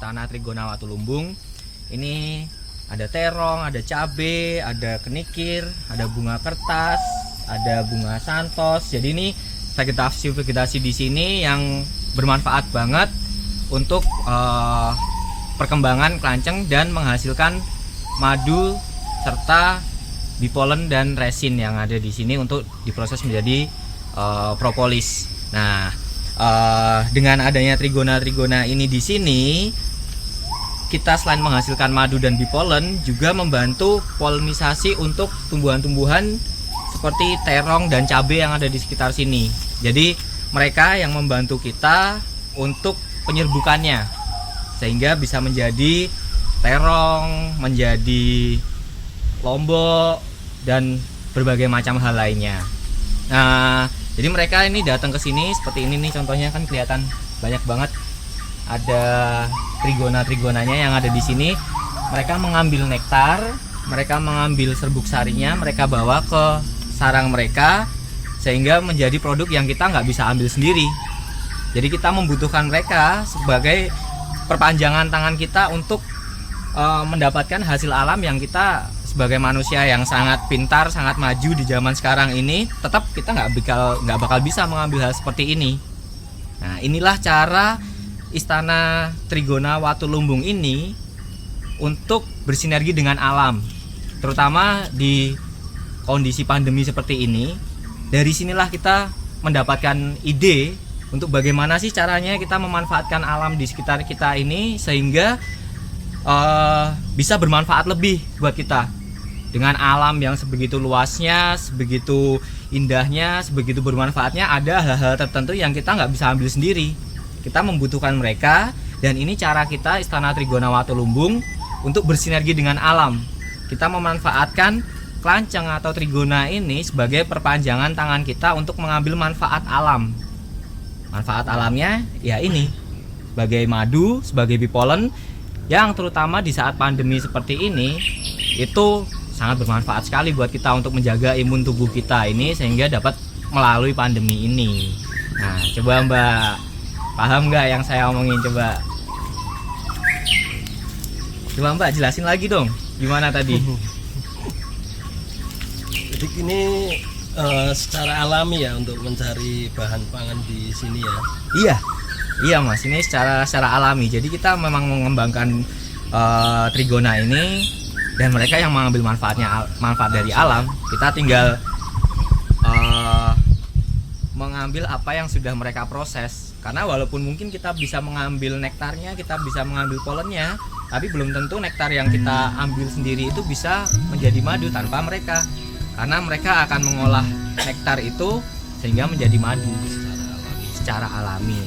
Istana Trigona Watulumbung. Ini ada terong, ada cabe, ada kenikir, ada bunga kertas, ada bunga santos. Jadi ini vegetasi di sini yang bermanfaat banget untuk perkembangan kelanceng dan menghasilkan madu serta bipolen dan resin yang ada di sini untuk diproses menjadi propolis. Nah, dengan adanya trigona ini di sini, kita selain menghasilkan madu dan bipolen juga membantu polinisasi untuk tumbuhan-tumbuhan seperti terong dan cabai yang ada di sekitar sini. Jadi mereka yang membantu kita untuk penyerbukannya sehingga bisa menjadi terong, menjadi lombok dan berbagai macam hal lainnya. Nah, jadi mereka ini datang ke sini seperti ini nih, contohnya kan kelihatan banyak banget ada trigonanya yang ada di sini. Mereka mengambil nektar, mereka mengambil serbuk sarinya, mereka bawa ke sarang mereka sehingga menjadi produk yang kita nggak bisa ambil sendiri. Jadi kita membutuhkan mereka sebagai perpanjangan tangan kita untuk mendapatkan hasil alam yang kita sebagai manusia yang sangat pintar, sangat maju di zaman sekarang ini, tetap kita nggak bakal bisa mengambil hal seperti ini. Nah, inilah cara Istana Trigona Watulumbung ini untuk bersinergi dengan alam, terutama di kondisi pandemi seperti ini. Dari sinilah kita mendapatkan ide untuk bagaimana sih caranya kita memanfaatkan alam di sekitar kita ini sehingga bisa bermanfaat lebih buat kita. Dengan alam yang sebegitu luasnya, sebegitu indahnya, sebegitu bermanfaatnya, ada hal-hal tertentu yang kita nggak bisa ambil sendiri. Kita membutuhkan mereka, dan ini cara kita Istana Trigona Watulumbung untuk bersinergi dengan alam. Kita memanfaatkan kelanceng atau trigona ini sebagai perpanjangan tangan kita untuk mengambil manfaat alam. Manfaat alamnya ya ini, sebagai madu, sebagai bipolen, yang terutama di saat pandemi seperti ini itu sangat bermanfaat sekali buat kita untuk menjaga imun tubuh kita ini sehingga dapat melalui pandemi ini. Nah, coba Mbak, paham nggak yang saya omongin? Coba Mbak jelasin lagi dong, gimana tadi? Jadi ini secara alami ya untuk mencari bahan pangan di sini ya. Iya Mas, ini secara alami. Jadi kita memang mengembangkan trigona ini dan mereka yang mengambil manfaat dari alam. Kita tinggal mengambil apa yang sudah mereka proses. Karena walaupun mungkin kita bisa mengambil nektarnya, kita bisa mengambil polennya, tapi belum tentu nektar yang kita ambil sendiri itu bisa menjadi madu tanpa mereka. Karena mereka akan mengolah nektar itu sehingga menjadi madu secara alami.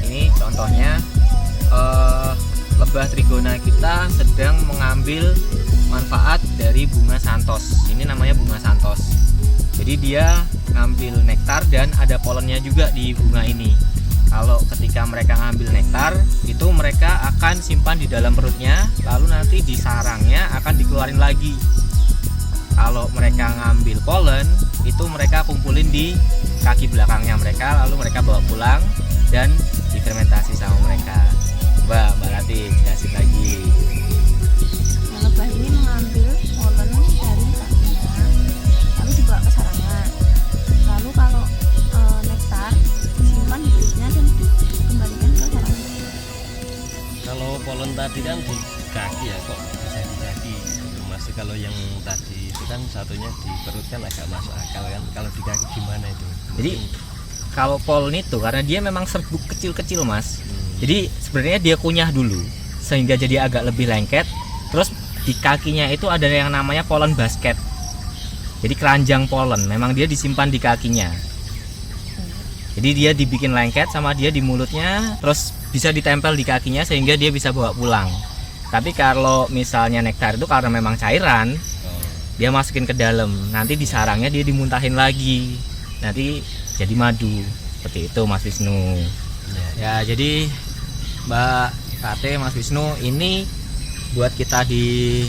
Ini contohnya lebah trigona kita sedang mengambil manfaat dari bunga santos. Ini namanya bunga santos. Jadi dia ngambil nektar dan ada polennya juga di bunga ini. Kalau ketika mereka ngambil nektar, itu mereka akan simpan di dalam perutnya, lalu nanti di sarangnya akan dikeluarin lagi. Kalau mereka ngambil polen, itu mereka kumpulin di kaki belakangnya mereka, lalu mereka bawa pulang dan difermentasi sama mereka. Mbak Rati jelasin lagi. Nah, lebah ini mengambil polen dari kakinya, lalu dibawa ke sarangan. Lalu kalau nektar disimpan di perutnya dan dikembalikan ke sarangan. Kalau polen tadi kan di kaki ya, kok bisa di kaki gitu Mas. Kalau yang tadi itu kan satunya di perut kan agak masuk akal kan. Kalau di kaki gimana itu? Jadi kalau polen itu karena dia memang serbuk kecil-kecil Mas. Jadi sebenarnya dia kunyah dulu sehingga jadi agak lebih lengket. Terus di kakinya itu ada yang namanya polen basket. Jadi keranjang polen, memang dia disimpan di kakinya. Jadi dia dibikin lengket sama dia di mulutnya, terus bisa ditempel di kakinya sehingga dia bisa bawa pulang. Tapi kalau misalnya nektar itu karena memang cairan, dia masukin ke dalam, nanti di sarangnya dia dimuntahin lagi, nanti jadi madu. Seperti itu Mas Wisnu. Ya, jadi Mbak Kate, Mas Wisnu, ini buat kita di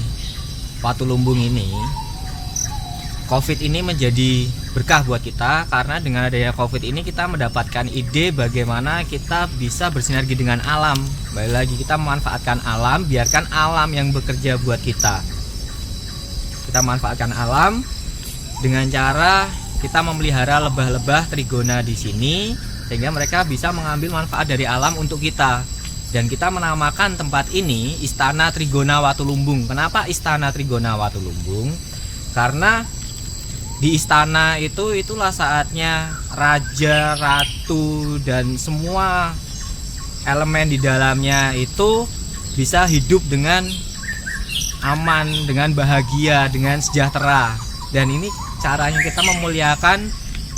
Watulumbung ini, COVID ini menjadi berkah buat kita, karena dengan adanya COVID ini kita mendapatkan ide bagaimana kita bisa bersinergi dengan alam. Kembali lagi, kita memanfaatkan alam, biarkan alam yang bekerja buat kita. Kita manfaatkan alam dengan cara kita memelihara lebah-lebah trigona di sini, sehingga mereka bisa mengambil manfaat dari alam untuk kita. Dan kita menamakan tempat ini Istana Trigona Watulumbung. Kenapa Istana Trigona Watulumbung? Karena di istana itulah saatnya raja, ratu, dan semua elemen di dalamnya itu bisa hidup dengan aman, dengan bahagia, dengan sejahtera. Dan ini caranya kita memuliakan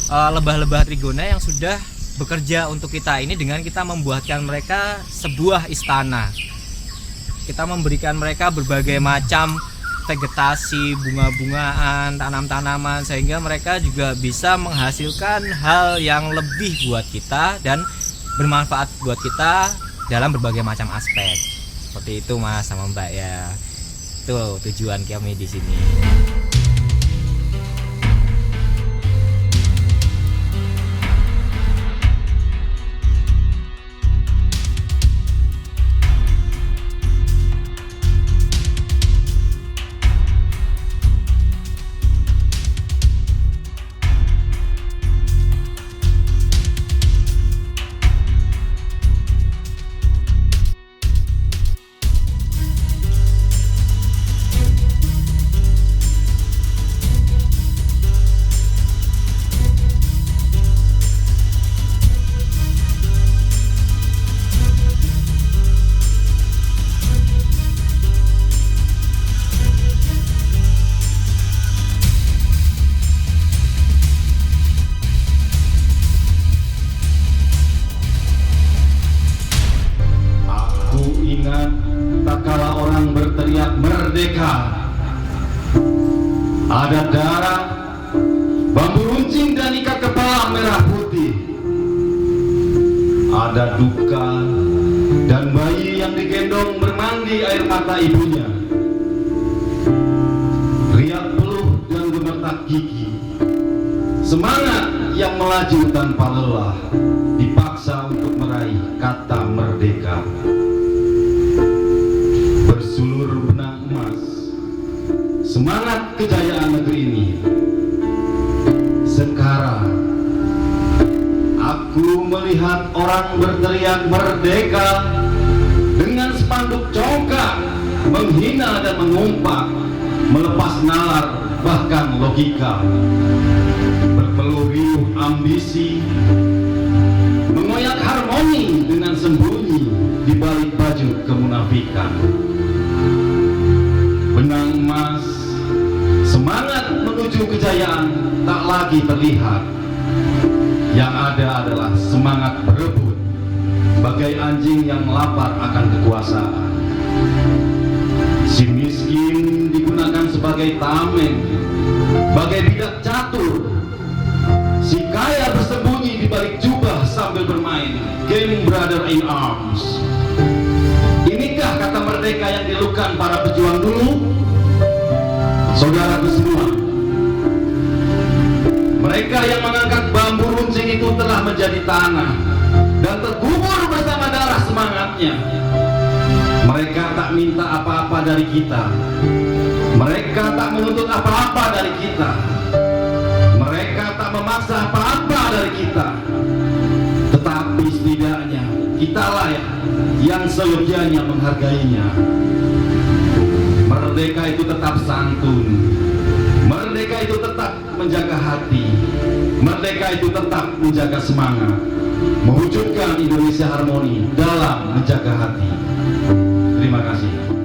lebah-lebah trigona yang sudah bekerja untuk kita ini dengan kita membuatkan mereka sebuah istana. Kita memberikan mereka berbagai macam vegetasi, bunga-bungaan, tanam-tanaman, sehingga mereka juga bisa menghasilkan hal yang lebih buat kita dan bermanfaat buat kita dalam berbagai macam aspek. Seperti itu Mas sama Mbak ya. Itu tujuan kami di sini. Merdeka, ada darah, bambu runcing dan ikat kepala merah putih, ada duka dan bayi yang digendong bermandi air mata ibunya, riak peluh dan gemetar gigi, semangat yang melaju tanpa lelah, dipaksa untuk meraih kata merdeka. Bersulur benang emas, semangat kejayaan negeri ini. Sekarang aku melihat orang berteriak merdeka dengan spanduk congkak, menghina dan mengumpat, melepas nalar bahkan logika, berpeluh riuh ambisi, mengoyak harmoni dengan sembunyi di balik baju kemunafikan. Benang emas, semangat menuju kejayaan tak lagi terlihat. Yang ada adalah semangat berebut, bagai anjing yang lapar akan kekuasaan. Si miskin digunakan sebagai tameng, bagai bidak catur. Si kaya bersembunyi di balik jubah sambil bermain game brother in arms. Inikah kata merdeka yang dilukan para pejuang dulu? Saudaraku semua, mereka yang mengangkat bambu runcing itu telah menjadi tanah dan terkubur bersama darah semangatnya. Mereka tak minta apa-apa dari kita, mereka tak menuntut apa-apa dari kita, mereka tak memaksa apa-apa dari kita. Tetapi setidaknya kitalah yang seyogyanya menghargainya. Merdeka itu tetap santun, merdeka itu tetap menjaga hati, merdeka itu tetap menjaga semangat, mewujudkan Indonesia harmoni dalam menjaga hati. Terima kasih.